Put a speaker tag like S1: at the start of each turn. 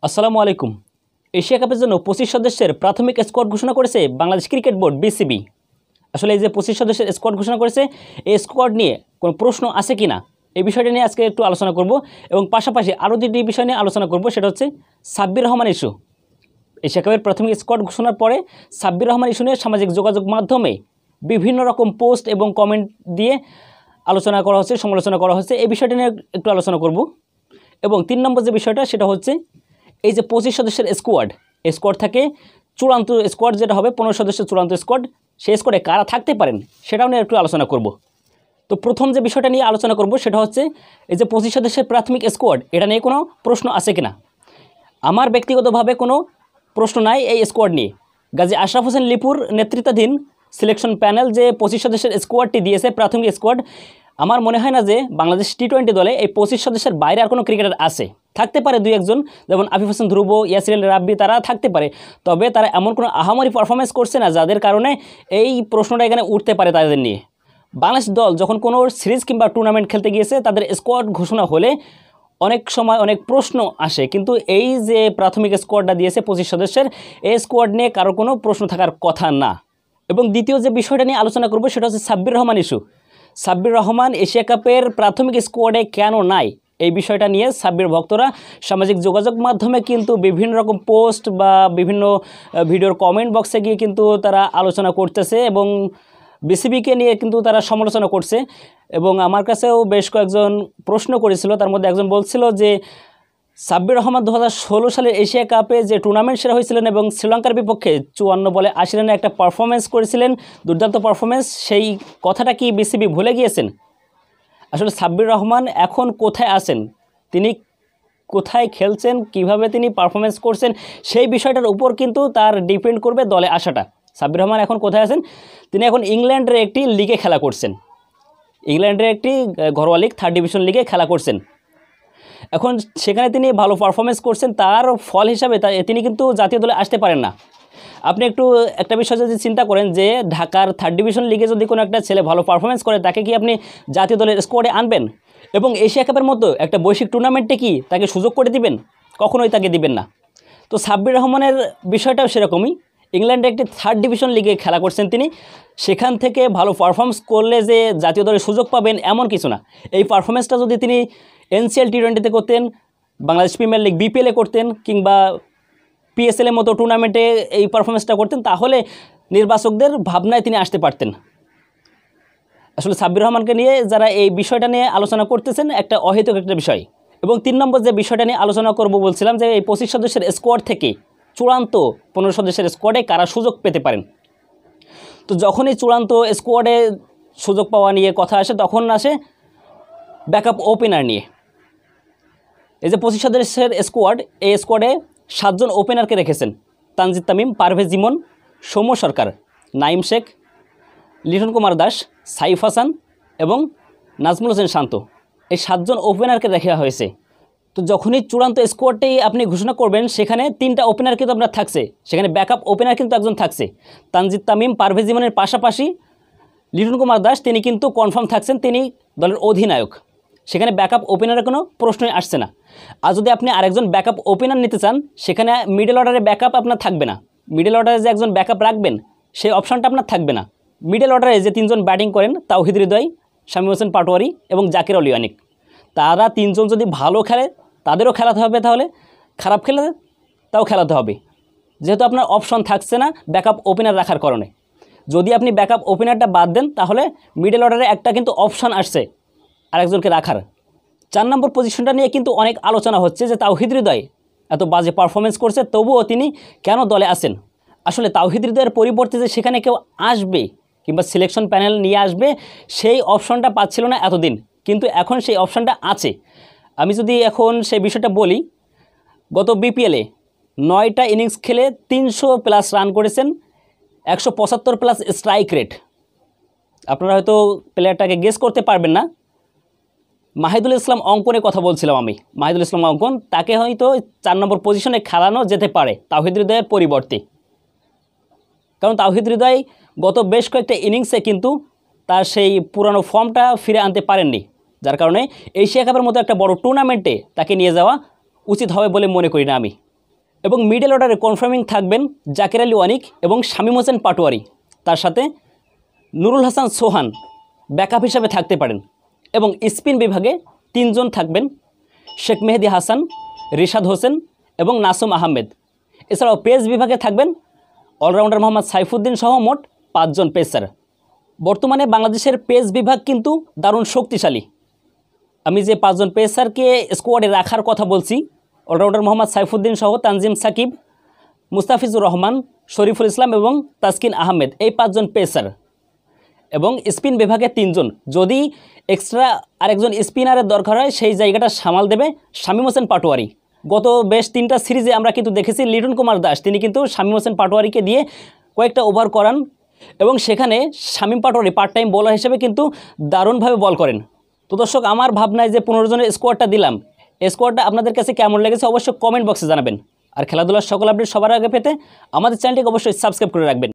S1: আসসালামু আলাইকুম। এশিয়া কাপের জন্য 25 সদস্যের প্রাথমিক স্কোয়াড ঘোষণা করেছে বাংলাদেশ ক্রিকেট বোর্ড বিসিবি। আসলে এই যে 25 সদস্যের স্কোয়াড ঘোষণা করেছে, এই স্কোয়াড নিয়ে কোনো প্রশ্ন আছে কি না এই বিষয়টা নিয়ে আজকে একটু আলোচনা করব এবং পাশাপাশি আরও দুটি বিষয় নিয়ে আলোচনা করব। সেটা হচ্ছে সাব্বির রহমান ইস্যু। এশিয়া কাপের প্রাথমিক স্কোয়াড ঘোষণার পরে সাব্বির রহমান ইস্যু নিয়ে সামাজিক যোগাযোগ মাধ্যমে বিভিন্ন রকম পোস্ট এবং কমেন্ট দিয়ে আলোচনা করা হচ্ছে, সমালোচনা করা হচ্ছে। এই বিষয়টা নিয়ে একটু আলোচনা করব। এবং 3 নম্বর যে বিষয়টা সেটা হচ্ছে এই যে 25 সদস্যের স্কোয়াড থাকে চূড়ান্ত স্কোয়াড, যেটা হবে 15 সদস্যের চূড়ান্ত স্কোয়াড, সেই স্কোয়াডে কারা থাকতে পারেন সেটাও নিয়ে একটু আলোচনা করব। তো প্রথম যে বিষয়টা নিয়ে আলোচনা করব সেটা হচ্ছে এই যে 25 সদস্যের প্রাথমিক স্কোয়াড, এটা নিয়ে কোনো প্রশ্ন আছে কিনা। আমার ব্যক্তিগতভাবে কোনো প্রশ্ন নাই এই স্কোয়াড নিয়ে। গাজী আশরাফ হোসেন লিপুর নেতৃত্বাধীন সিলেকশন প্যানেল যে 25 সদস্যের স্কোয়াডটি দিয়েছে, প্রাথমিক স্কোয়াড, আমার মনে হয় না যে বাংলাদেশ টি-20 দলে এই 25 সদস্যের বাইরে আর কোনো ক্রিকেটার আছে। থাকতে পারে দুই একজন, যেমন আফিফ হোসেন ধ্রুব, ইয়াসির রাব্বি, তারা থাকতে পারে। তবে তারা এমন কোনো আহামরি পারফরমেন্স করছে না যাদের কারণে এই প্রশ্নটা এখানে উঠতে পারে তাদের নিয়ে। বাংলাদেশ দল যখন কোনো সিরিজ কিংবা টুর্নামেন্ট খেলতে গিয়েছে, তাদের স্কোয়াড ঘোষণা হলে অনেক সময় অনেক প্রশ্ন আসে, কিন্তু এই যে প্রাথমিক স্কোয়াডটা দিয়েছে 25 সদস্যের, এই স্কোয়াড নিয়ে কারো কোনো প্রশ্ন থাকার কথা না। এবং দ্বিতীয় যে বিষয়টা নিয়ে আলোচনা করব সেটা হচ্ছে সাব্বির রহমান ইস্যু। সাব্বির রহমান এশিয়া কাপের প্রাথমিক স্কোয়াডে কেন নাই, এই বিষয়টা নিয়ে সাব্বির ভক্তরা সামাজিক যোগাযোগ মাধ্যমে কিন্তু বিভিন্ন রকম পোস্ট বা বিভিন্ন ভিডিওর কমেন্ট বক্সে গিয়ে কিন্তু তারা আলোচনা করতেছে এবং বিসিবিকে নিয়ে কিন্তু তারা সমালোচনা করছে। এবং আমার কাছেও বেশ কয়েকজন প্রশ্ন করেছিল, তার মধ্যে একজন বলছিল যে সাব্বির রহমান 2016 সালের এশিয়া কাপে যে টুর্নামেন্ট সেরা হয়েছিলেন এবং শ্রীলঙ্কার বিপক্ষে 54 বলে 80 রানে একটা পারফরমেন্স করেছিলেন, দুর্দান্ত পারফরমেন্স, সেই কথাটা কি বিসিবি ভুলে গিয়েছেন? আসলে সাব্বির রহমান এখন কোথায় আছেন, তিনি কোথায় খেলছেন, কিভাবে তিনি পারফরমেন্স করছেন, সেই বিষয়টার উপর কিন্তু তার ডিপেন্ড করবে দলে আসাটা। সাব্বির রহমান এখন কোথায় আছেন? তিনি এখন ইংল্যান্ডের একটি লিগে খেলা করছেন, ইংল্যান্ডের একটি ঘরোয়া লিগ 3rd ডিভিশন লিগে খেলা করছেন। এখন সেখানে তিনি ভালো পারফরমেন্স করছেন, তার ফল হিসাবে তিনি কিন্তু জাতীয় দলে আসতে পারেন না। আপনি একটু একটা বিষয় যদি চিন্তা করেন যে ঢাকার 3rd ডিভিশন লিগে যদি কোনো একটা ছেলে ভালো পারফরমেন্স করে, তাকে কি আপনি জাতীয় দলের স্কোয়াডে আনবেন? এবং এশিয়া কাপের মতো একটা বৈশ্বিক টুর্নামেন্টে কি তাকে সুযোগ করে দিবেন? কখনোই তাকে দিবেন না। তো সাব্বির রহমানের বিষয়টাও সেরকমই। ইংল্যান্ডে একটি 3rd ডিভিশন লিগে খেলা করছেন তিনি, সেখান থেকে ভালো পারফরমেন্স করলে যে জাতীয় দলের সুযোগ পাবেন এমন কিছু না। এই পারফরমেন্সটা যদি তিনি এনসিএল টি-20তে করতেন, বাংলাদেশ প্রিমিয়ার লিগ বিপিএলে করতেন, কিংবা পিএসএলের মতো টুর্নামেন্টে এই পারফরমেন্সটা করতেন, তাহলে নির্বাচকদের ভাবনায় তিনি আসতে পারতেন। আসলে সাব্বির রহমানকে নিয়ে যারা এই বিষয়টা নিয়ে আলোচনা করতেছেন, একটা অহেতুক একটা বিষয়। এবং 3 নম্বর যে বিষয়টা নিয়ে আলোচনা করব বলছিলাম, যে এই 25 সদস্যের স্কোয়াড থেকে চূড়ান্ত 15 সদস্যের স্কোয়াডে কারা সুযোগ পেতে পারেন। তো যখনই চূড়ান্ত স্কোয়াডে সুযোগ পাওয়া নিয়ে কথা আসে, তখন আসে ব্যাকআপ ওপেনার নিয়ে। এই যে 25 সদস্যের স্কোয়াড, এই স্কোয়াডে 7 জন ওপেনারকে রেখেছেন: তানজিদ তামিম, পারভেজ ইমন, সৌম্য সরকার, নাইম শেখ, লিটন কুমার দাস, সাইফ হাসান এবং নাজমুল হোসেন শান্ত। এই 7 জন ওপেনারকে রাখা হয়েছে। তো যখনই চূড়ান্ত স্কোয়াডটাই আপনি ঘোষণা করবেন, সেখানে 3টা ওপেনার কিন্তু আপনার থাকছে, সেখানে ব্যাকআপ ওপেনার কিন্তু একজন থাকছে। তানজিদ তামিম, পারভেজ ইমনের পাশাপাশি লিটন কুমার দাস, তিনি কিন্তু কনফার্ম থাকছেন, তিনি দলের অধিনায়ক। সেখানে ব্যাকআপ ওপেনারের কোনো প্রশ্নই আসছে না। আর যদি আপনি আরেকজন ব্যাকআপ ওপেনার নিতে চান, সেখানে মিডল অর্ডারে ব্যাকআপ আপনার থাকবে না। মিডল অর্ডারে যে একজন ব্যাকআপ রাখবেন, সেই অপশানটা আপনার থাকবে না। মিডল অর্ডারে যে 3 জন ব্যাটিং করেন, তাওহিদ হৃদয়, শামীম হোসেন পাটোয়ারি এবং জাকির আলী অনিক, তারা 3 জন যদি ভালো খেলে তাদেরও খেলাতে হবে, তাহলে খারাপ খেলে তাও খেলাতে হবে, যেহেতু আপনার অপশন থাকছে না ব্যাকআপ ওপেনার রাখার কারণে। যদি আপনি ব্যাকআপ ওপেনারটা বাদ দেন, তাহলে মিডল অর্ডারে একটা কিন্তু অপশান আসছে আরেকজনকে রাখার। 4 নম্বর পজিশনটা নিয়ে কিন্তু অনেক আলোচনা হচ্ছে যে তাওহিদ হৃদয় এত বাজে পারফরমেন্স করছে, তবুও তিনি কেন দলে আসেন। আসলে তাওহিদ হৃদয়ের পরিবর্তে যে সেখানে কেউ আসবে কিংবা সিলেকশন প্যানেল নিয়ে আসবে, সেই অপশনটা পাচ্ছিল না এতদিন, কিন্তু এখন সেই অপশনটা আছে। আমি যদি এখন সেই বিষয়টা বলি, গত বিপিএলে 9টা ইনিংস খেলে 300+ রান করেছেন, 175+ স্ট্রাইক রেট। আপনারা হয়তো প্লেয়ারটাকে গেস করতে পারবেন না। মাহিদুল ইসলাম অঙ্কনের কথা বলছিলাম আমি। মাহিদুল ইসলাম অঙ্কন, তাকে হয়তো 4 নম্বর পজিশনে খেলানো যেতে পারে তাওহিদ হৃদয়ের পরিবর্তে, কারণ তাওহিদ হৃদয় গত বেশ কয়েকটা ইনিংসে কিন্তু তার সেই পুরানো ফর্মটা ফিরে আনতে পারেননি, যার কারণে এশিয়া কাপের মতো একটা বড় টুর্নামেন্টে তাকে নিয়ে যাওয়া উচিত হবে বলে মনে করি না আমি। এবং মিডল অর্ডারে কনফার্মিং থাকবেন জাকির আলী ওয়ানিক এবং শামীম হোসেন পাটোয়ারি, তার সাথে নুরুল হাসান সোহান ব্যাকআপ হিসাবে থাকতে পারেন। এবং স্পিন বিভাগে 3 জন থাকবেন, শেখ মেহেদি হাসান, রিশাদ হোসেন এবং নাসুম আহমেদ। এছাড়াও পেস বিভাগে থাকবেন অলরাউন্ডার মোহাম্মদ সাইফুদ্দিন সহ মোট 5 জন পেসার। বর্তমানে বাংলাদেশের পেস বিভাগ কিন্তু দারুণ শক্তিশালী। আমি যে 5 জন পেসারকে স্কোয়াডে রাখার কথা বলছি, অলরাউন্ডার মোহাম্মদ সাইফুদ্দিন সহ তানজিম সাকিব, মুস্তাফিজুর রহমান, শরীফুল ইসলাম এবং তাসকিন আহমেদ, এই 5 জন পেসার। এবং স্পিন বিভাগে 3 জন, যদি এক্সট্রা আরেকজন স্পিনারের দরকার হয় সেই জায়গাটা সামাল দেবে শামীম হোসেন পাটোয়ারি। গত বেশ 3টা সিরিজে আমরা কিন্তু দেখেছি লিটন কুমার দাস তিনি কিন্তু শামীম হোসেন পাটোয়ারিকে দিয়ে কয়েকটা ওভার করান এবং সেখানে Shamim Patwari part time bowler হিসেবে কিন্তু দারুণভাবে বল করেন। তো দর্শক, আমার ভাবনায় যে 15 জনের স্কোয়াডটা দিলাম, এই স্কোয়াডটা আপনাদের কাছে কেমন লেগেছে অবশ্যই কমেন্ট বক্সে জানাবেন। আর খেলাধুলার সকল আপডেট সবার আগে পেতে আমাদের চ্যানেলটিকে অবশ্যই সাবস্ক্রাইব করে রাখবেন।